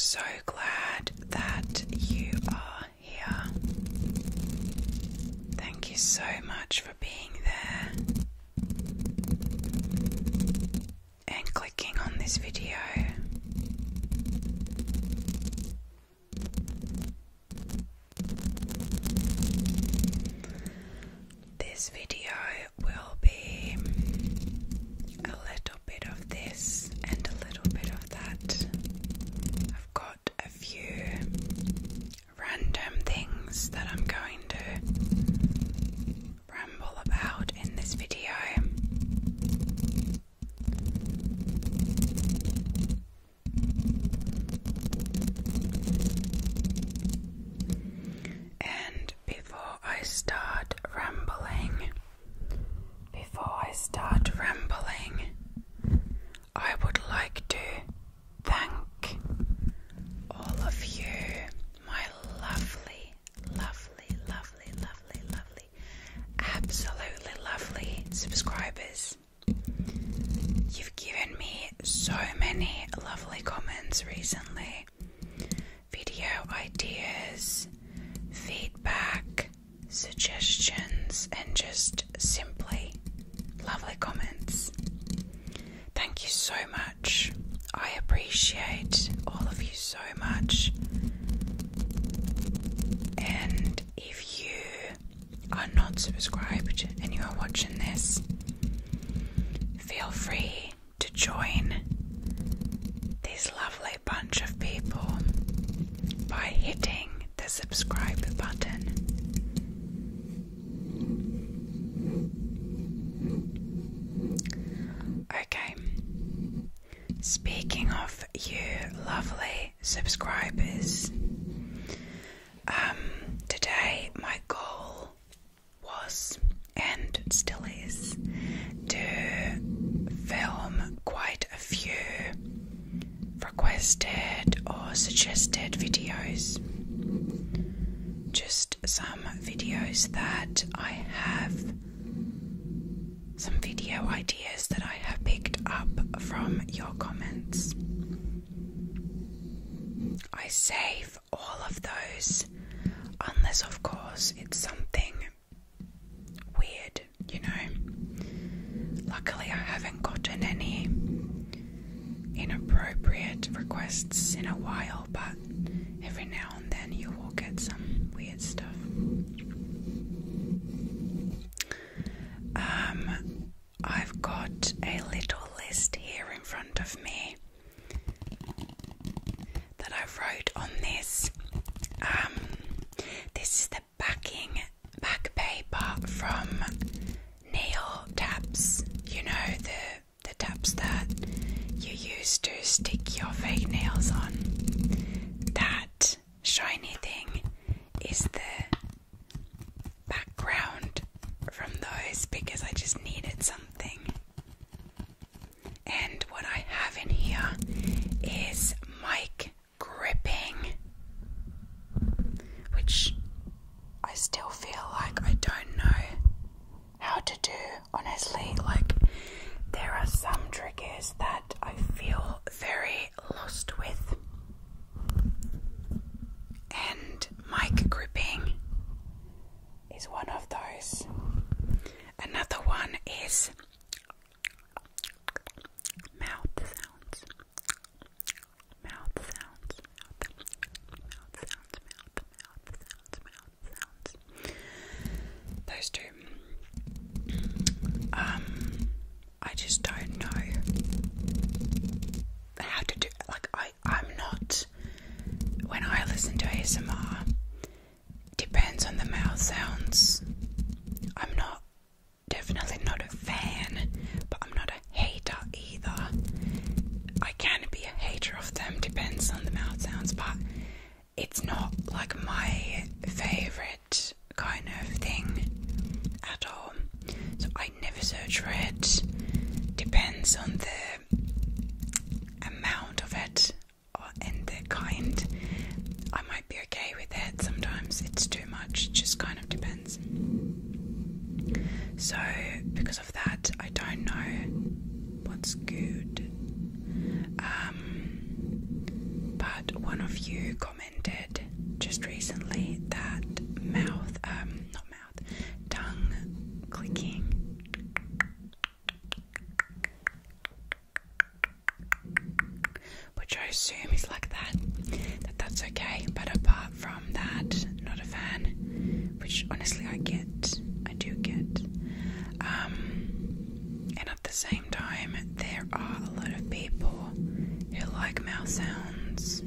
so glad that you are here. Thank you so much for being there and clicking on this video. This video will be a little bit of this and a little bit of that. I've got a few random things that I'm going to ramble about in this video. And before I start rambling, I would like to thank all of you, my lovely, absolutely lovely subscribers. You've given me so many lovely comments recently, video ideas, feedback, suggestions, and just simply lovely comments. Thank you so much. I appreciate all of you so much. And if you are not subscribed and you are watching this, feel free to join this lovely bunch of people by hitting the subscribe button. Okay, speaking of you lovely subscribers, today my goal was, and still is, to film quite a few requested or suggested videos. Just some videos that I have, some video ideas that I have picked up from your comments. I save all of those, unless of course it's something weird, you know. Luckily I haven't gotten any inappropriate requests in a while, but every now and then you will get some weird stuff. I've got a little list here in front of me that I wrote on this. This is the back paper from nail tabs. You know, the tabs that you use to stick your fake nails on. That shiny thing is the background from those, because I just needed something. And what I have in here is mic gripping, which I still feel like I don't know how to do, honestly. Like, there are some triggers that I feel very lost with, and mic gripping is one of those. Another one is mouth sounds. Those two. I just don't know how to do. Like, I'm not. When I listen to ASMR, depends on the mouth sounds. I'm not. Definitely not a fan, but I'm not a hater either. I can be a hater of them, depends on the mouth sounds, but it's not like my favorite kind of thing at all. So I never search for it. Depends on the amount of it and the kind. I might be okay with it. Sometimes it's too much, just kind of depends. So because of that, I don't know what's good. But one assume is like that, that's okay. But apart from that, not a fan, which honestly I do get. And at the same time, there are a lot of people who like mouth sounds,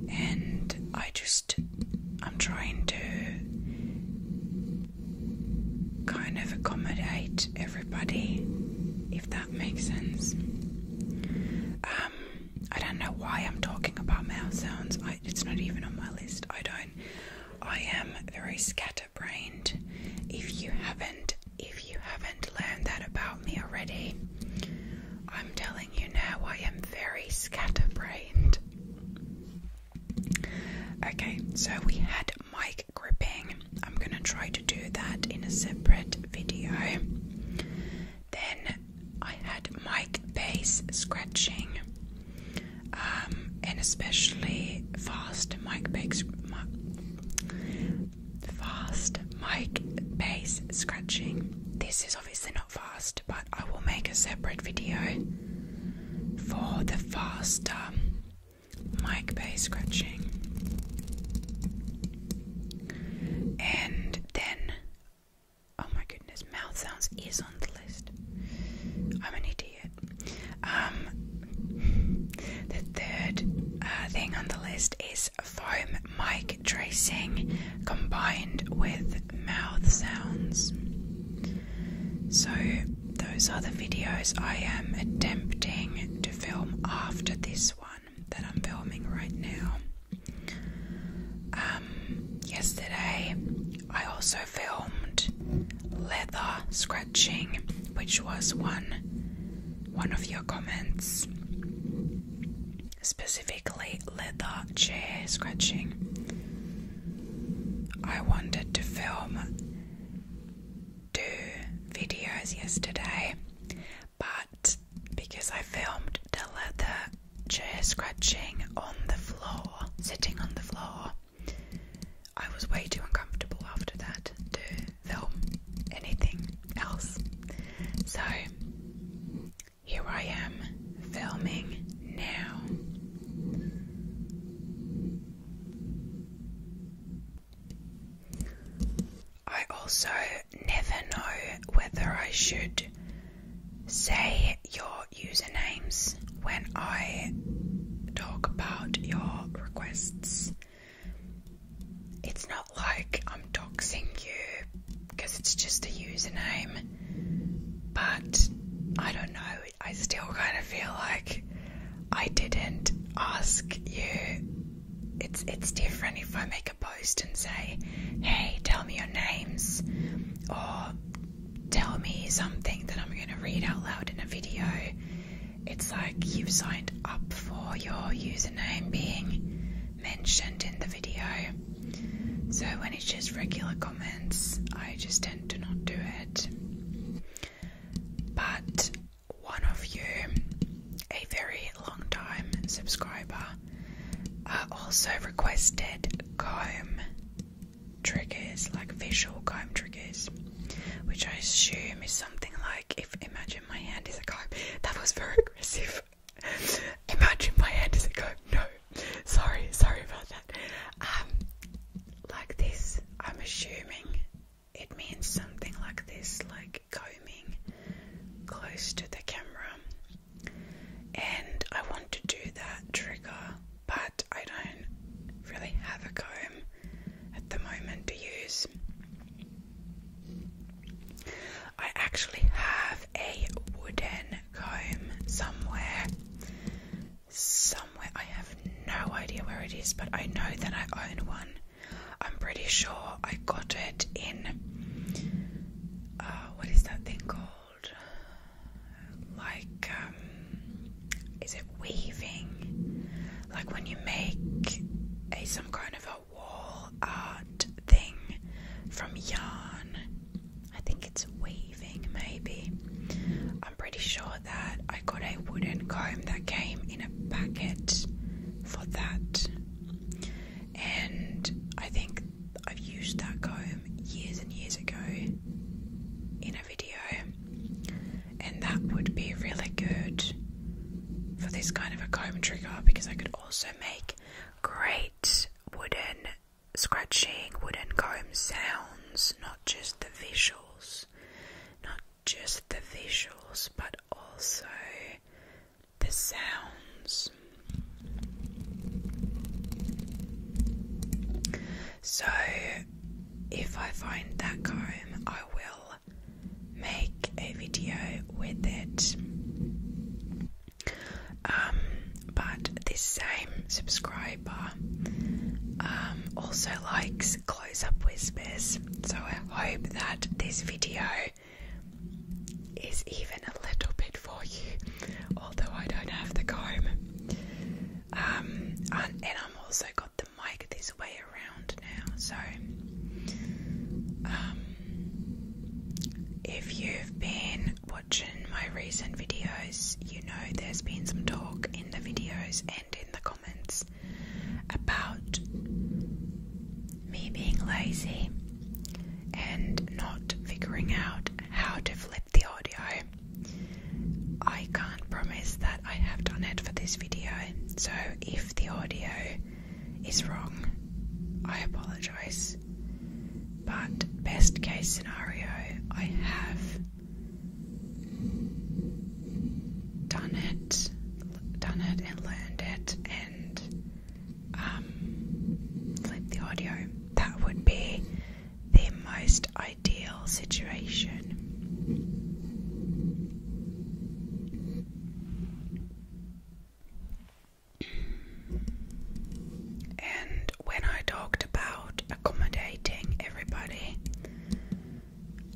and I'm trying to kind of accommodate everybody, if that makes sense. I don't know why I'm talking about mouth sounds. It's not even on my list. I am very scatterbrained. If you haven't learned that about me already, I'm telling you now, I am very scatterbrained. Okay, so we had mic gripping. I'm gonna try to do that in a separate video. Then I had mic bass scratching, and especially fast mic bass scratching. This is obviously not fast, but I will make a separate video for the faster mic bass scratching. And then, oh my goodness, mouth sounds is on the list. I'm an idiot. The third thing on the list is foam mic tracing combined with mouth sounds. So those are the videos I am attempting to film after this one that I'm filming right now. Yesterday I also filmed leather scratching, which was one of your comments, specifically leather chair scratching. I wanted to film 2 videos yesterday, but because I filmed the leather chair scratching on the floor, sitting on the floor, I was way too uncomfortable after that to film anything else. So here I am filming now. I also never know whether I should say your usernames when I talk about your requests. It's not like I'm doxing you because it's just a username, but I don't know, I still kind of feel like I didn't ask you. It's different if I make a post and say, hey, tell me your names, or tell me something that I'm going to read out loud in a video. It's like you've signed up for your username being mentioned in the video. So when it's just regular comments, I just tend to not do it. But one of you, a very long time subscriber, also requested comb triggers, like visual comb triggers, which I assume is something like, if imagine my hand is a comb. That was very aggressive. Imagine my hand is a comb. No, sorry about that. Like this, I'm assuming it means something like this, like combing close to the camera. And I want to do that trigger, but I don't really have a comb at the moment to use. I actually have a wooden comb somewhere. I have no idea where it is, but I know that I own one. I'm pretty sure I got it in, what is that thing called? Like, is it weaving? Like when you make some kind of a wall art thing from yarn. I think it's weaving, maybe. I'm pretty sure that I got a wooden comb that came in a packet for that. And I think I've used that comb years and years ago in a video. And that would be really good for this kind of a comb comb trigger, because I could also make great wooden scratching, wooden comb sounds, not just the visuals, but also the sounds. So if I find that comb, I will make a video with it. But this same subscriber also likes close-up whispers, so I hope that this video is even a little bit for you, although I don't have the comb. And I'm also got the mic this way around now, so if you've been watching my recent videos, you know there's been some talk in the videos and in the comments about me being lazy and not figuring out how to flip the audio. I can't promise that I have done it for this video, so if the audio is wrong, I apologize. But best case scenario, I have done it and learned it and flipped the audio. That would be the most ideal situation. And when I talked about accommodating everybody,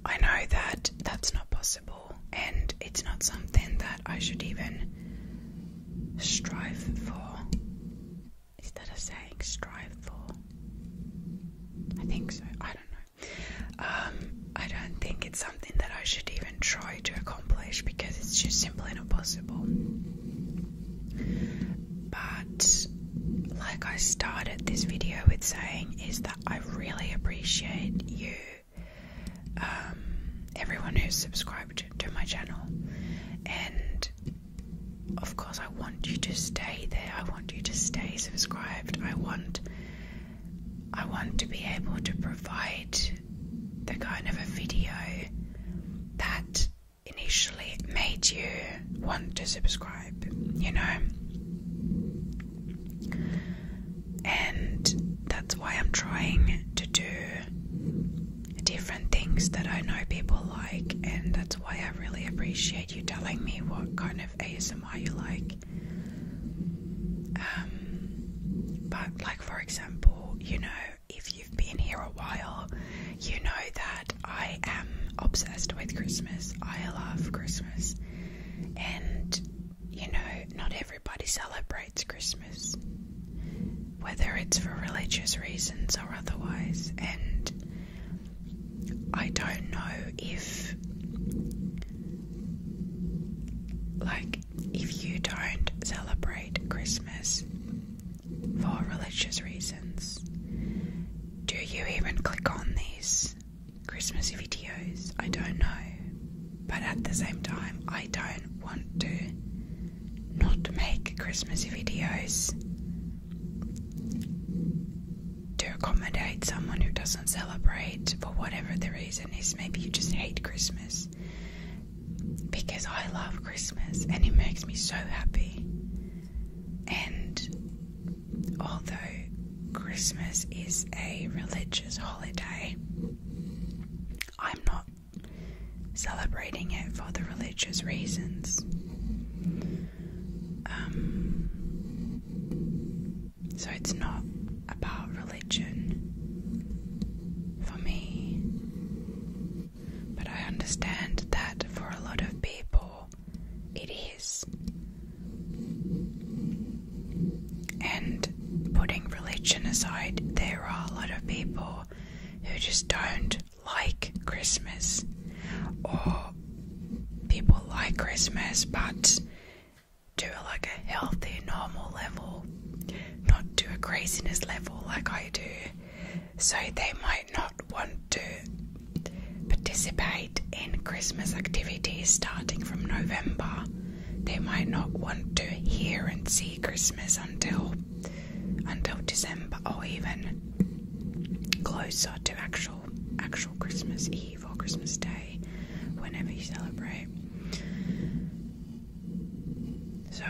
I know that that's not possible, and it's not something that I should even strive for. Is that a saying? Strive for? I think so. I don't know. I don't think it's something that I should even try to accomplish, because it's just simply not possible. But like I started this video with saying, is that I really appreciate you, everyone who's subscribed to my channel, and of course I want you to stay there. I want you to stay subscribed. I want to be able to provide the kind of a video that initially made you want to subscribe, you know? And that's why I'm trying to do different things that I know people like, and that's why I really appreciate you telling me what kind of ASMR you like. But like, for example, you know, if you've been here a while, you know that I am obsessed with Christmas. I love Christmas, and you know, not everybody celebrates Christmas, whether it's for religious reasons or otherwise. And I don't know if, like, if you don't celebrate Christmas for religious reasons, do you even click on these Christmas videos? I don't know. But at the same time, I don't want to not make Christmas videos to accommodate someone who doesn't celebrate for whatever the reason is. Maybe you just hate Christmas, because I love Christmas and it makes me so happy. And although Christmas is a religious holiday, I'm not celebrating it for the religious reasons. So it's not about religion for me, but I understand that for a lot of people it is. And putting religion aside, there are a lot of people who just don't like Christmas, or people like Christmas but to like a healthy, normal level, not to a craziness level like I do. So they might not want to participate in Christmas activities starting from November they might not want to hear and see Christmas until December, or even closer to actual Christmas Eve or Christmas Day, whenever you celebrate. So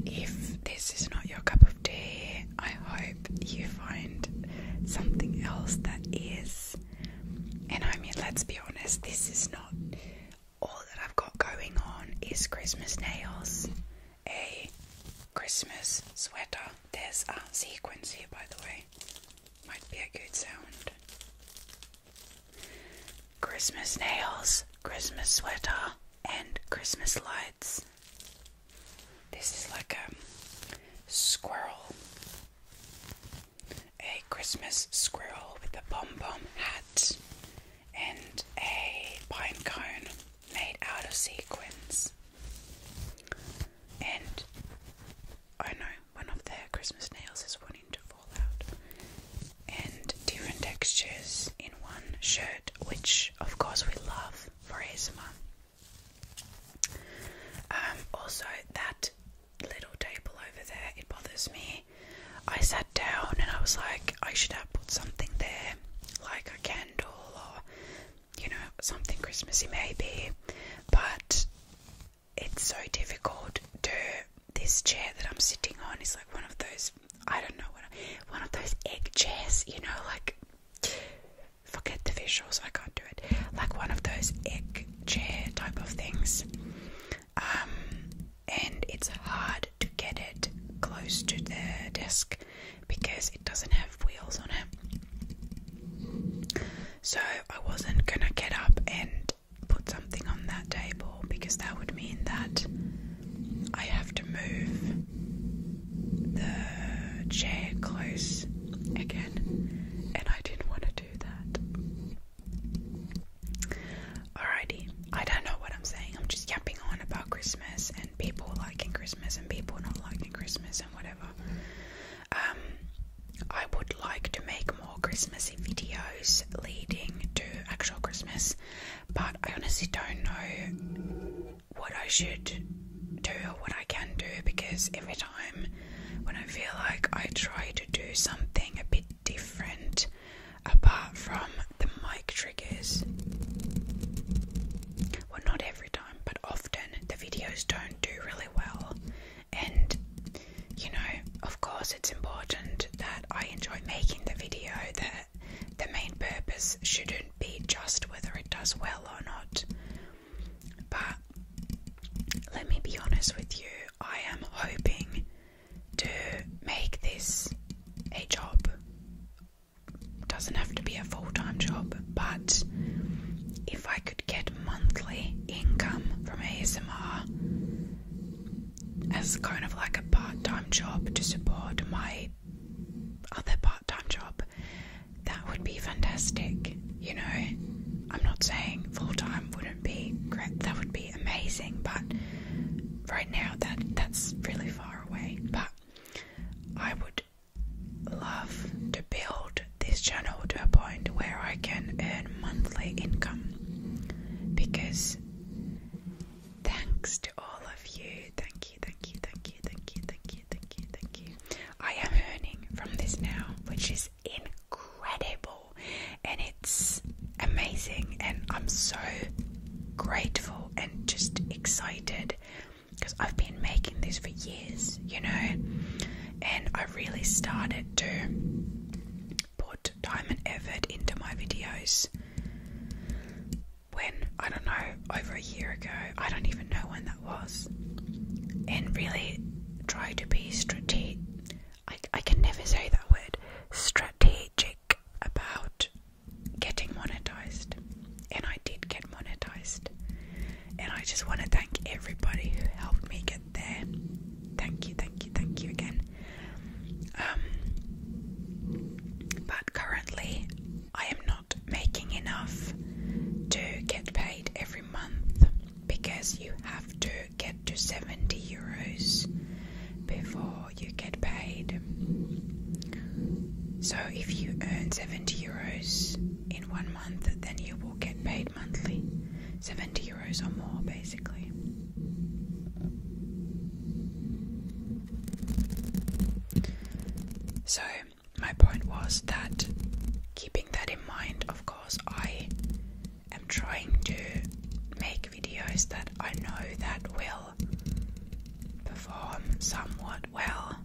if this is not your cup of tea, I hope you find something else that is. And I mean, let's be honest, this is not all that I've got going on is Christmas nails, a Christmas sweater. There's a sequence here, by the way. Might be a good sound. Christmas nails, Christmas sweater, and Christmas lights. This is like a squirrel. A Christmas squirrel with a pom-pom hat and a pine cone made out of sequins. And I know one of their Christmas nails is wanting to fall out. And different textures in one shirt, which of course we love for ASMR. Also, that little table over there, it bothers me. I sat down and I was like, I should have put something there, like a candle or, you know, something Christmassy maybe. But it's so difficult to. This chair that I'm sitting on is like one of those, I don't know, one of those egg chairs, you know, like, forget the visuals, I can't do it, like one of those egg chair type of things. And it's hard to get it close to the desk because it doesn't have wheels on it. So I wasn't gonna get up and put something on that table because that would mean that I have to move the chair close again, and I didn't want to do that. Alrighty, I don't know what I'm saying. I'm just yapping on about Christmas and people liking Christmas and people not liking Christmas and whatever. I would like to make more Christmassy videos leading to actual Christmas, but I honestly don't know what I should do or what I can do, because every time when I feel like I try to do something a bit different apart from the mic triggers, well, not every time, but often the videos don't do really well. And you know, of course it's important that I enjoy making the video, that the main purpose shouldn't be just whether it does well or not. But let me be honest with you, I am hoping to make this a job. Doesn't have to be a full-time job, but if I could get monthly income from ASMR as kind of like a part-time job to support my other part-time job, that would be fantastic. You know, I'm not saying full-time wouldn't be great, that would be amazing, but right now that's really far away. But I would love to build this channel to a point where I can earn monthly income, because thanks to all of you, thank you, I am earning from this now, which is incredible, and it's amazing, and I'm so grateful and just excited because I've been making this for years, you know, and I really started to put time and effort into my videos when, I don't know, over a year ago, I don't even know when that was, and really try to be strategic. I can never say that word, strategic, about getting monetized, and I did get monetized, and I just want to thank everybody who helped me get there. Thank you again. But currently I am not making enough to get paid every month, because you have to get to 70 euros before you get paid. So if you earn 70 euros in 1 month, then you will get paid monthly. 70 euros or more, basically. So my point was that, keeping that in mind, of course, I am trying to make videos that I know that will perform somewhat well,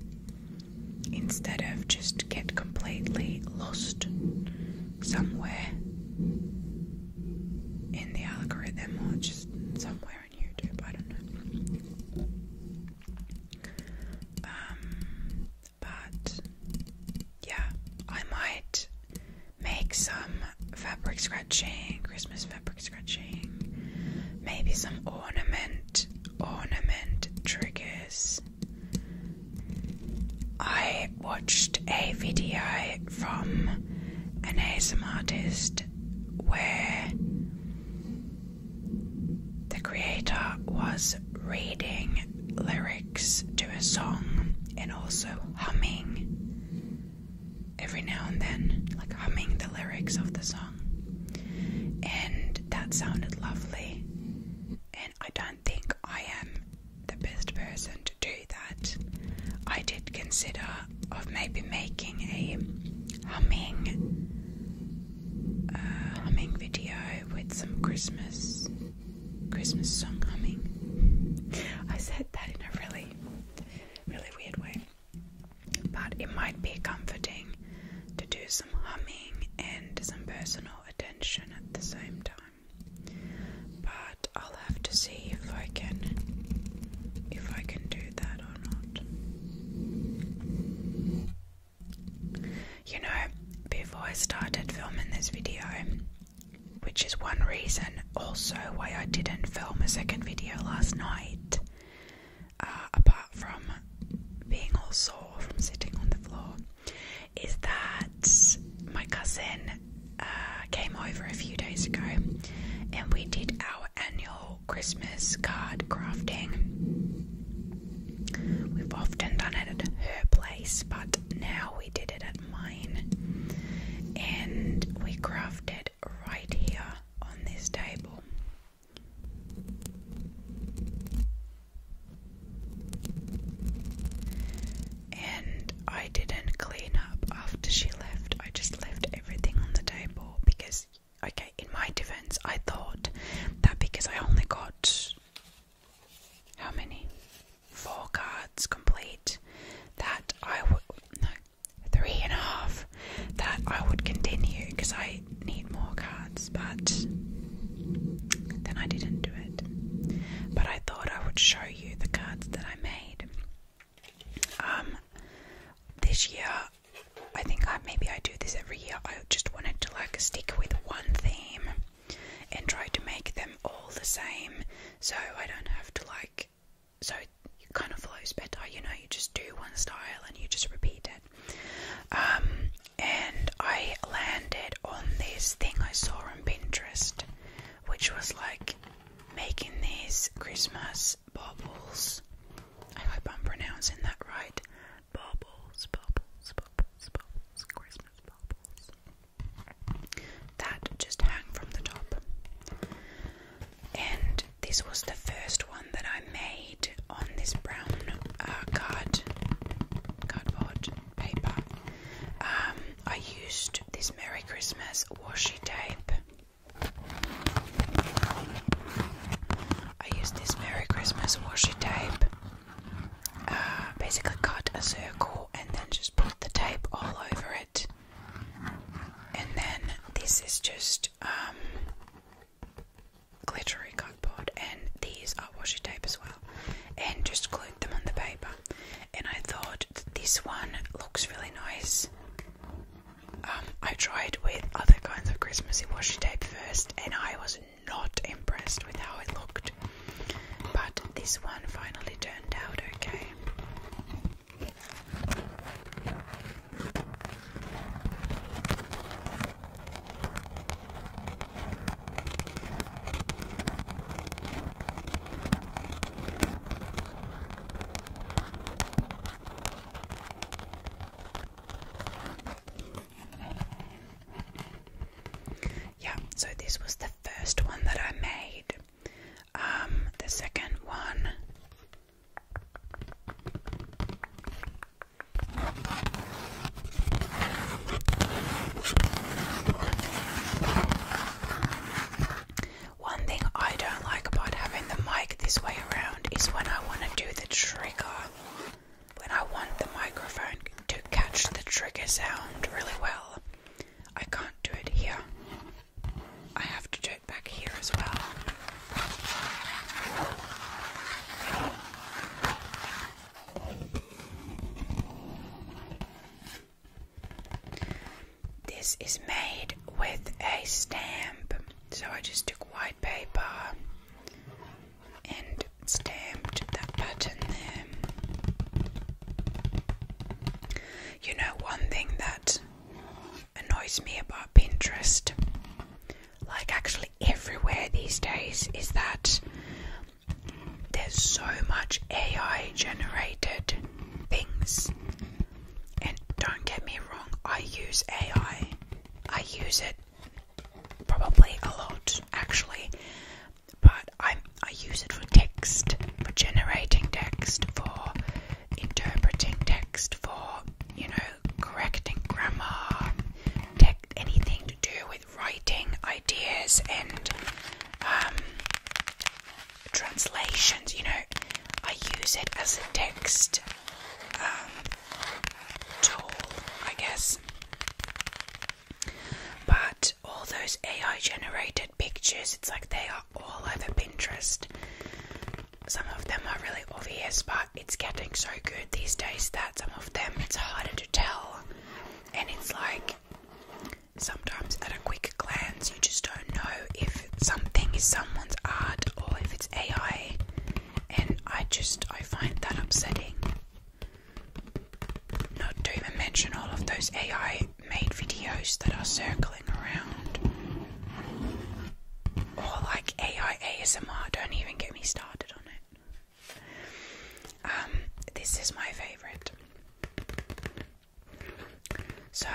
instead of just get completely lost somewhere in the algorithm or just somewhere on YouTube. I don't know. But yeah, I might make some fabric scratching, Christmas fabric scratching, maybe some ornament triggers. I watched a video from an ASMR artist where the creator was reading lyrics to a song and also humming every now and then, like humming the lyrics of the song, and that sounded lovely. And I don't think I am the best person to do that. I did consider of maybe making a humming video with some Christmas song humming. I said that in a really weird way, but it might be comforting to do some humming and some personal attention at the same time. But I'll have to see if I can do that or not. You know, before I started filming this video, which is one reason also why I didn't film a second video last night, apart from being all sore from sitting on the floor, is that my cousin came over a few days ago and we did our annual Christmas card crafting. We've often done it at her place, but now we did it at mine, and we crafted right here on this table. And I didn't clean up after she left. I just left everything on the table because, okay, in my defense, I thought that because I only got, how many? 4 cards complete, that I would, no, 3.5, that I would continue because I need more cards, but then I didn't do it. But I thought I would show you the cards that I made. This year, I think maybe I do this every year, I just wanted to like stick with one theme and try to make them all the same, so I don't have to like, so it kind of flows better, you know, you just do one style and you just repeat it. And I landed on this thing I saw on Pinterest, which was like making these Christmas baubles. I hope I'm pronouncing that right. Baubles, Christmas baubles. That just hang from the top. And this was the first one that I made on this brown cardboard paper. I used this Merry Christmas washi tape. Basically cut a circle and then just put the tape all over it. And then this is just glittery cardboard, and these are washi tape as well, and just glued them on the paper. And I thought this one looks really nice. I tried with other kinds of Christmassy washi tape first, and I was not impressed with how it looked, but this one finally turned out okay. So this was the this is made with a stamp. So I just took white paper and stamped that pattern there. You know, one thing that annoys me about Pinterest, like actually everywhere these days, is that there's so much AI generated things. And don't get me wrong, I use AI. I use it probably a lot actually, but I use it for text, for generating text, for interpreting text, for, you know, correcting grammar, anything to do with writing ideas and translations. You know, I use it as a text tool, I guess. But all those AI generated pictures, it's like they are all over Pinterest. Some of them are really obvious, but it's getting so good these days that some of them it's harder to tell. And it's like sometimes at a quick glance you just don't know if something is someone's art or if it's AI. And I find that upsetting. Not to even mention all of those AI made videos that are circling around. Or like AI ASMR, don't even get me started on it. This is my favourite. So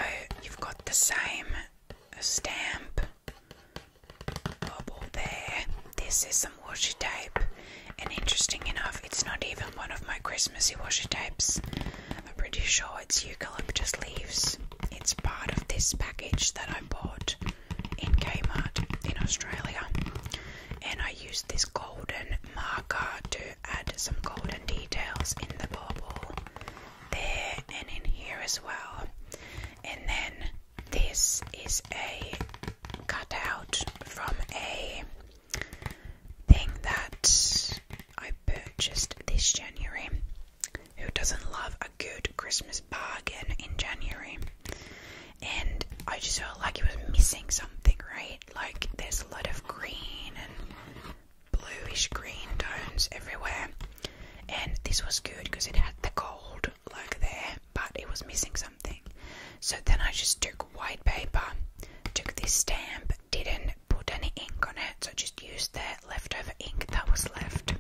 you've got the same stamp bubble there. This is some washi tape, and interesting enough, it's not even one of my Christmassy washi tapes. I'm pretty sure it's eucalyptus leaves. It's part of this package that I bought in Kmart in Australia, and I used this golden marker to add some golden details in the bubble there and in here as well. And then this is a cutout from a thing that I purchased this January. Who doesn't love a good Christmas bargain in January? And I just felt like it was missing something, right? Like there's a lot of green and bluish green tones everywhere. And this was good because it had the gold like there, but it was missing something. So then I just took white paper, took this stamp, didn't put any ink on it, so just used the leftover ink that was left,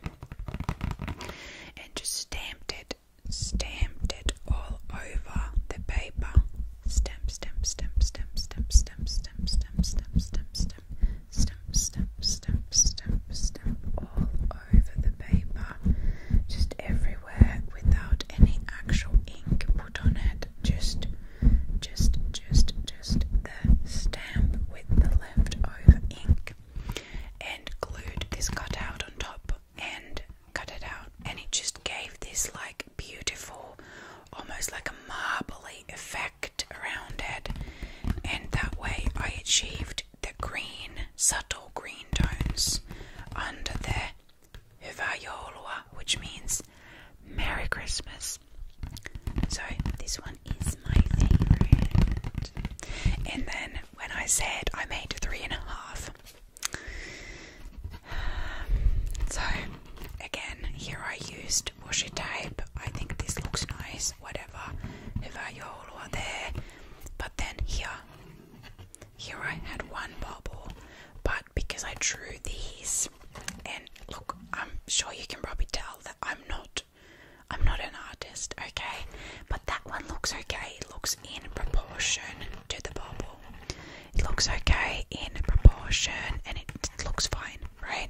and just stamped it all over the paper. Stamp, stamp, stamp, stamp, stamp, stamp, stamp, stamp, stamp, stamp, stamp, stamp, stamp, stamp, stamp, stamp, all over the paper, just everywhere without any actual ink put on it. Just the stamp with the leftover ink, and glued this cutout on top and cut it out, and it just gave this like beautiful, almost like a marbly effect around it. And that way I achieved the green, subtle green tones under the Hyvää joulua, which means Merry Christmas. So this one is my favourite. And then when I said I made 3.5, so again, here I used washi tape. I think this looks nice, whatever. Hyvää joulua there. But then here I had one bubble, but because I drew these, and look, I'm sure you can probably tell that I'm not an artist, okay? But that one looks okay. It looks in proportion to the bubble. It looks okay in proportion, and it looks fine, right?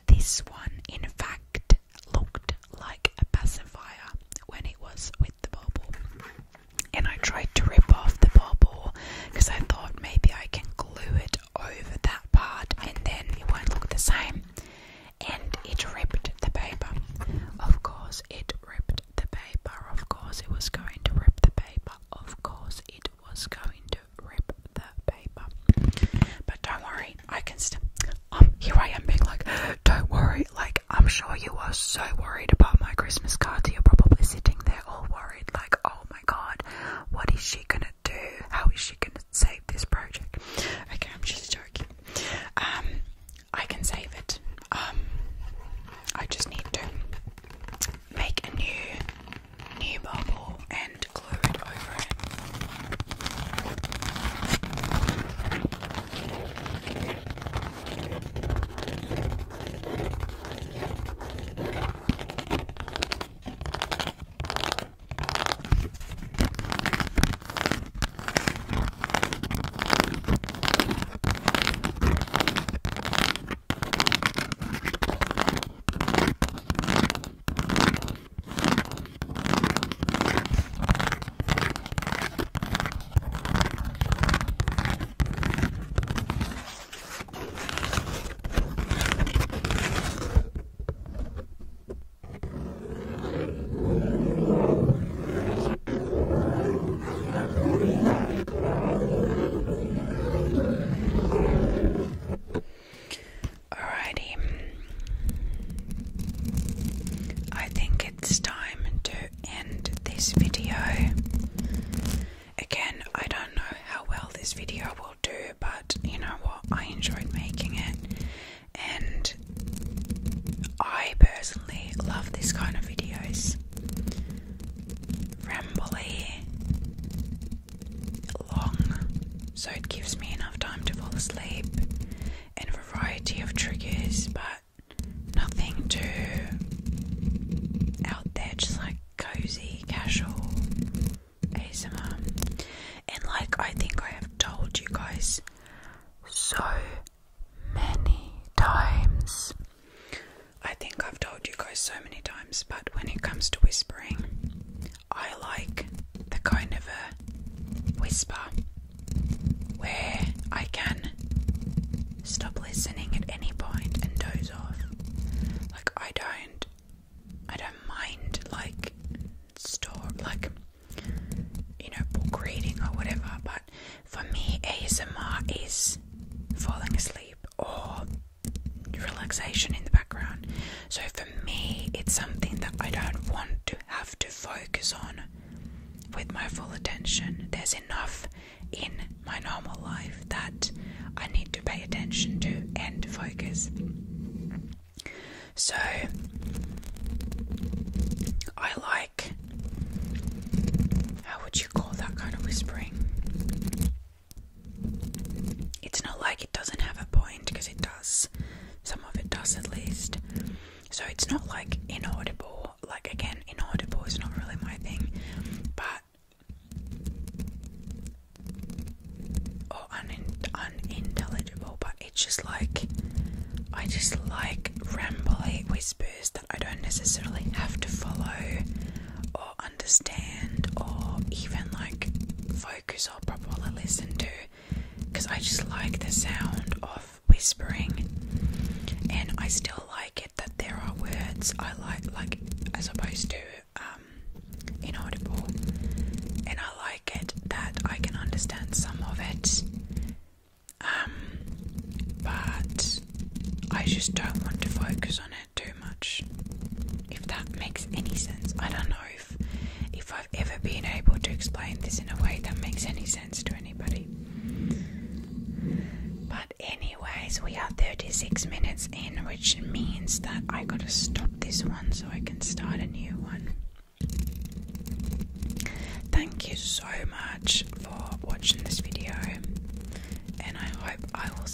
This one, in fact, looked like a pacifier when it was with the bubble. And I tried to rip off the bubble because I thought maybe I can glue it over that part and then it won't look the same. And it ripped the paper. Of course it ripped the paper. Of course it was going to rip the paper. Of course it was going to rip the paper. But don't worry, I can here I am being like, don't worry, like love this kind of videos. Rambly, long, so it gives me enough time to fall asleep, and a variety of triggers, but nothing too out there, just like cozy, casual ASMR. And like I think I have told you guys so many times. But when it comes to whispering, I like the kind of a whisper where I can stop listening at any point and doze off. Like I don't mind like book reading or whatever, but for me ASMR is falling asleep or relaxation in the background. So for me it's something that I don't want to have to focus on with my full attention. There's enough in my normal life that I need to pay attention to and focus. So I like, how would you call that kind of whispering? It's not like it doesn't have a point, because it does. Some of it does at least. So it's not like inaudible. Like again, inaudible is not really my thing. But or unintelligible. But it's just like, I just like rambly whispers that I don't necessarily have to follow or understand or even like focus or properly listen to, because I just like the sound of whispering. And I still like it that there are words I like as opposed to inaudible, and I like it that I can understand some of it, but I just don't want to focus on it too much, if that makes any sense. I don't know if I've ever been able to explain this in a way that makes any sense to anybody. But anyways, we are 36 minutes in, which means that I gotta stop this one so I can start a new one. Thank you so much for watching this video, and I hope I will